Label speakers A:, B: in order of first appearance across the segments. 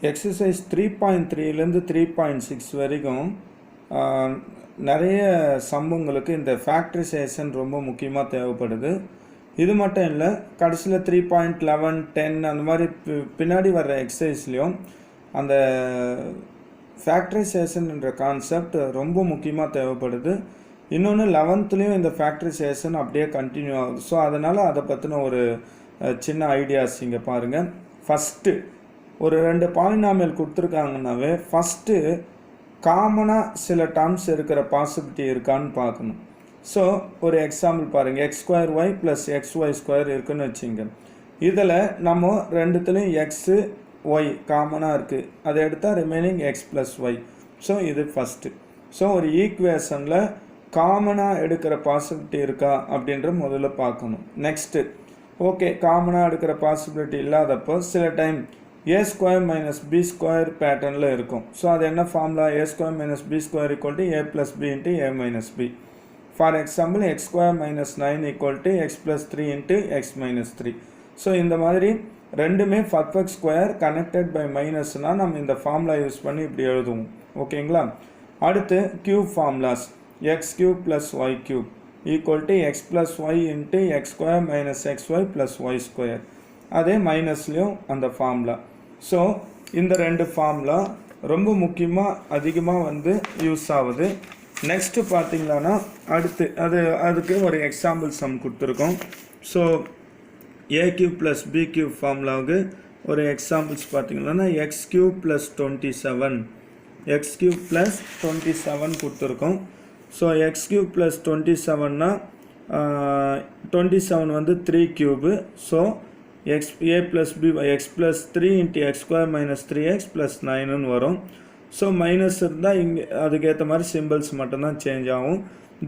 A: Exercise 3.3லேருந்து 3.6 வரைக்கும் நிறைய சம்பவங்களுக்கு இந்த ஃபேக்டரைசேஷன் ரொம்ப முக்கியமாக தேவைப்படுது. இது மட்டும் இல்லை, கடைசியில் 3.11 10 அந்த மாதிரி பின்னாடி வர்ற எக்ஸசைஸ்லேயும் அந்த ஃபேக்டரைசேஷன்ன்ற கான்செப்ட் ரொம்ப முக்கியமாக தேவைப்படுது. இன்னொன்று 11லேயும் இந்த ஃபேக்டரைசேஷன் அப்படியே கண்டினியூ ஆகுது. ஸோ அதனால் அதை பற்றின ஒரு சின்ன ஐடியாஸ் இங்கே பாருங்கள். ஃபஸ்ட்டு ஒரு 2 பாலினாமியல் கொடுத்துருக்காங்கன்னாவே ஃபஸ்ட்டு காமனாக சில டேர்ம்ஸ் இருக்கிற பாசிபிலிட்டி இருக்கான்னு பார்க்கணும். ஸோ ஒரு எக்ஸாம்பிள் பாருங்கள், x2y + xy² இருக்குதுன்னு வச்சுங்க. இதில் நம்ம ரெண்டுத்துலேயும் எக்ஸு ஒய் காமனாக இருக்குது, அதை எடுத்தால் ரிமைனிங் x + y. ஸோ இது ஃபஸ்ட்டு. ஸோ ஒரு ஈக்குவேஷனில் காமனாக எடுக்கிற பாசிபிலிட்டி இருக்கா அப்படின்ற முதல்ல பார்க்கணும். நெக்ஸ்ட்டு, ஓகே காமனாக எடுக்கிற பாசிபிலிட்டி இல்லாதப்போ சில டைம் a² - b² பேட்டர்னில் இருக்கும். ஸோ அது என்ன formula? a² - b² = a + b × a - b. For example x² - 9 = x + 3 × x - 3. So இந்த மாதிரி ரெண்டுமே பர்ஃபெக்ட் ஸ்கொயர் கனெக்டட் பை மைனஸ்னால் நம்ம இந்த ஃபார்முலா யூஸ் பண்ணி இப்படி எழுதுவோம். ஓகேங்களா? அடுத்து cube formulas, x³ + y³ = x + y × x² - xy + y². அதே மைனஸ்லேயும் அந்த ஃபார்முலா. ஸோ இந்த 2 ஃபார்முலா ரொம்ப முக்கியமாக அதிகமாக யூஸ் ஆகுது. நெக்ஸ்ட்டு பார்த்தீங்களான்னா அடுத்து அதுக்கு ஒரு எக்ஸாம்பிள் சம் கொடுத்துருக்கோம். ஸோ a³ + b³ ஃபார்முலாவுக்கு ஒரு எக்ஸாம்பிள்ஸ் பார்த்தீங்கன்னா x³ + 27 x³ + 27 கொடுத்துருக்கோம். So x³ + 27னா 27 3³ so a + b x + 3 × x² - 3x + 9ன்னு வரும். ஸோ மைனஸ் இருந்தால் இங்கே அதுக்கேற்ற மாதிரி சிம்பிள்ஸ் மட்டும்தான் சேஞ்ச் ஆகும்.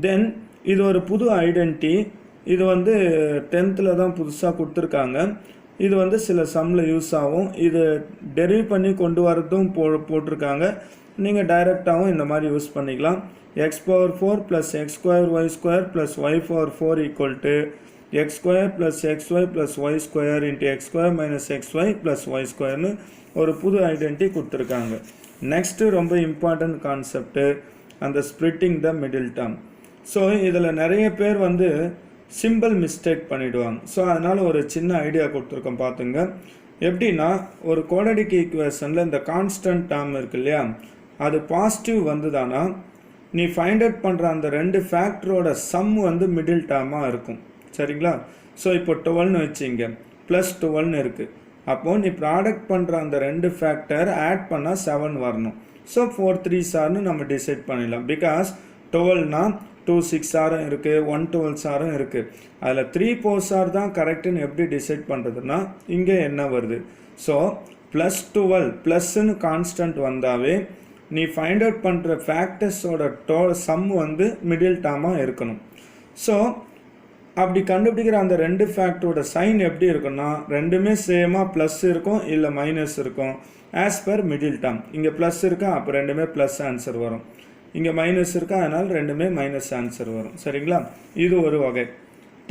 A: தென் இது ஒரு புது ஐடென்டிட்டி. இது 10th தான் புதுசாக கொடுத்துருக்காங்க. இது சில சம்மில் யூஸ் ஆகும். இது டெரிவ் பண்ணி கொண்டு வரதும் போட்டிருக்காங்க. நீங்கள் டைரெக்டாகவும் இந்த மாதிரி யூஸ் பண்ணிக்கலாம். x⁴ + x² y² + y⁴ x² + xy + y² × x² - xy + y²ன்னு ஒரு புது ஐடென்டிட்டி கொடுத்துருக்காங்க. நெக்ஸ்ட்டு ரொம்ப இம்பார்ட்டன்ட் கான்செப்ட்டு அந்த splitting the middle term. So இதில் நிறைய பேர் சிம்பிள் மிஸ்டேக் பண்ணிவிடுவாங்க. ஸோ அதனால் ஒரு சின்ன ஐடியா கொடுத்துருக்கோம் பார்த்துங்க. எப்படின்னா, ஒரு குவாட்ரடிக் ஈக்குவேஷனில் இந்த கான்ஸ்டன்ட் டேர்ம் இருக்கு இல்லையா, அது பாசிட்டிவ் வந்துதானா நீ ஃபைண்ட் அவுட் பண்ணுற அந்த 2 ஃபேக்டரோட சம் மிடில் டேர்மாக இருக்கும். சரிங்களா? ஸோ இப்போ 12ன்னு வச்சுங்க, +12ன்னு இருக்குது. அப்போது நீ ப்ராடக்ட் பண்ணுற அந்த 2 ஃபேக்டர் ஆட் பண்ணால் 7 வரணும். ஸோ 4 3s நம்ம டிசைட் பண்ணிடலாம். பிகாஸ் 12னா 2 6s இருக்குது, 1 12s இருக்குது. அதில் 3 4s தான் கரெக்டுன்னு எப்படி டிசைட் பண்ணுறதுன்னா இங்கே என்ன வருது? ஸோ +12 ப்ளஸ்ன்னு கான்ஸ்டன்ட் வந்தாவே நீ ஃபைண்ட் அவுட் பண்ணுற ஃபேக்டர்ஸோட சம் மிடில் டேர்மாக இருக்கணும். ஸோ அப்படி கண்டுபிடிக்கிற அந்த 2 ஃபேக்டரோட சைன் எப்படி இருக்குன்னா, ரெண்டுமே சேமாக ப்ளஸ் இருக்கும் இல்லை மைனஸ் இருக்கும். ஆஸ் பர் மிடில் டேர்ம் இங்கே ப்ளஸ் இருக்கா, அப்போ ரெண்டுமே ப்ளஸ் ஆன்சர் வரும். இங்கே மைனஸ் இருக்கா, அதனால் ரெண்டுமே மைனஸ் ஆன்சர் வரும். சரிங்களா? இது ஒரு வகை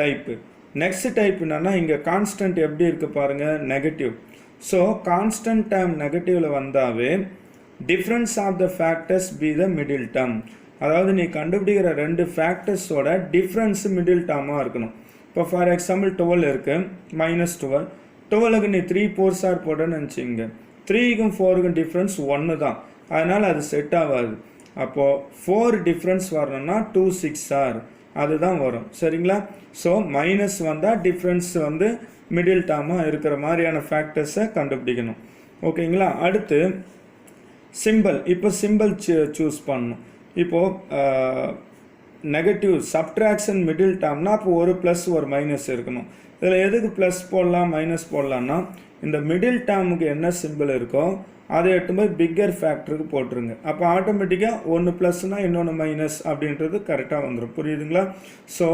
A: டைப்பு. நெக்ஸ்ட் டைப் என்னன்னா, இங்கே கான்ஸ்டன்ட் எப்படி இருக்குது பாருங்கள், நெகட்டிவ். ஸோ கான்ஸ்டன்ட் டேர்ம் நெகட்டிவில் வந்தாவே difference of the factors be the middle term. அதாவது நீ கண்டுபிடிக்கிற 2 ஃபேக்டர்ஸோட டிஃப்ரென்ஸ் மிடில் டேர்மாக இருக்கணும். இப்போ ஃபார் எக்ஸாம்பிள் 12 இருக்குது, -12. 12க்கு நீ 3 4s போட்டேன்னு நினச்சிங்க, 3க்கும் 4க்கும் டிஃப்ரென்ஸ் 1 தான். அதனால் அது செட் ஆகாது. அப்போது 4 டிஃப்ரென்ஸ் வரணும்னா 2 6s அதுதான் வரும். சரிங்களா? ஸோ மைனஸ் வந்தால் டிஃப்ரென்ஸ் மிடில் டேர்மாக இருக்கிற மாதிரியான ஃபேக்டர்ஸை கண்டுபிடிக்கணும். ஓகேங்களா? அடுத்து சிம்பிள். இப்போ சிம்பிள் சூஸ் பண்ணணும். இப்போது நெகட்டிவ் சப்ட்ராக்ஷன் மிடில் டேர்ம்னா அப்போ ஒரு ப்ளஸ் ஒரு மைனஸ் இருக்கணும். இதில் எதுக்கு ப்ளஸ் போடலாம் மைனஸ் போடலான்னா, இந்த மிடில் டேர்முக்கு என்ன சிம்பிள் இருக்கோ அதை எடுத்து போய் பிக்கர் ஃபேக்டருக்கு போட்டுருங்க. அப்போ ஆட்டோமேட்டிக்காக ஒன்று ப்ளஸ்னால் இன்னொன்று மைனஸ் அப்படின்றது கரெக்டாக வந்துடும். புரியுதுங்களா? ஸோ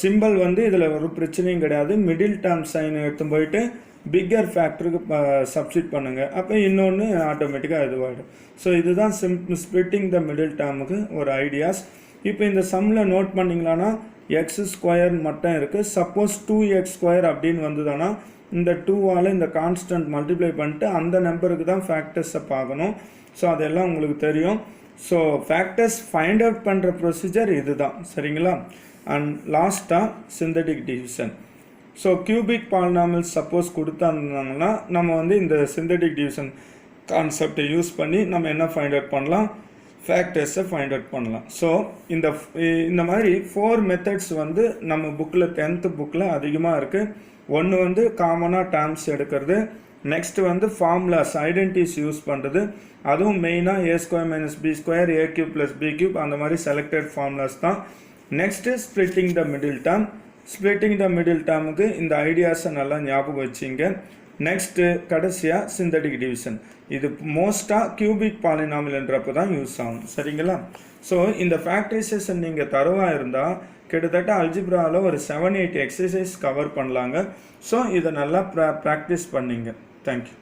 A: சிம்பிள் இதில் ஒரு பிரச்சனையும் கிடையாது. மிடில் டேர்ம் சைன் எடுத்து போயிட்டு பிக்கர் ஃபேக்டருக்கு சப்ஸ்டிட் பண்ணுங்கள். அப்போ இன்னொன்று ஆட்டோமேட்டிக்காக இதுவாகிடும். ஸோ இதுதான் ஸ்ப்ளிட்டிங் த மிடில் டேர்முக்கு ஒரு ஐடியாஸ். இப்போ இந்த சம்மில் நோட் பண்ணிங்களான்னா x² மட்டும் இருக்குது. சப்போஸ் 2x² அப்படின்னு வந்ததுன்னா இந்த 2ஆல் இந்த கான்ஸ்டன்ட் மல்டிப்ளை பண்ணிட்டு அந்த நம்பருக்கு தான் ஃபேக்டர்ஸை பார்க்கணும். ஸோ அதெல்லாம் உங்களுக்கு தெரியும். ஸோ ஃபேக்டர்ஸ் ஃபைண்ட் அவுட் பண்ணுற ப்ரொசீஜர் இது தான், சரிங்களா? அண்ட் லாஸ்ட்டாக synthetic division. So cubic polynomials suppose கொடுத்தாங்கன்னா நம்ம வந்து இந்த சிந்தட்டிக் டிவிஷன் கான்செப்டை யூஸ் பண்ணி நம்ம என்ன ஃபைண்ட் அவுட் பண்ணலாம், ஃபேக்டர்ஸை ஃபைண்ட் அவுட் பண்ணலாம். ஸோ இந்த மாதிரி 4 மெத்தட்ஸ் வந்து நம்ம புக்கில் 10th புக்கில் அதிகமாக இருக்குது. ஒன்று வந்து காமனாக டேர்ம்ஸ் எடுக்கிறது, நெக்ஸ்ட் வந்து ஃபார்முலாஸ் ஐடென்டிட்டிஸ் யூஸ் பண்ணுறது, அதுவும் மெயினாக a² - b² a³ + b³ அந்த மாதிரி செலக்டட் ஃபார்முலாஸ் தான். Next splitting the middle term. Splitting the middle டேர்முக்கு இந்த ஐடியாஸை நல்லா ஞாபகம் வச்சிங்க. நெக்ஸ்ட்டு கடைசியாக சிந்தட்டிக் டிவிஷன். இது மோஸ்ட்டாக கியூபிக் பாலினாமியல்ன்றப்போ தான் யூஸ் ஆகும், சரிங்களா? ஸோ இந்த ஃபேக்டரைசேஷன் நீங்கள் தரவாக இருந்தால் கிட்டத்தட்ட அல்ஜிப்ராவில் ஒரு 7-8 எக்ஸசைஸ் கவர் பண்ணலாங்க. ஸோ இதை நல்லா ப்ராக்டிஸ் பண்ணிங்க. தேங்க்யூ.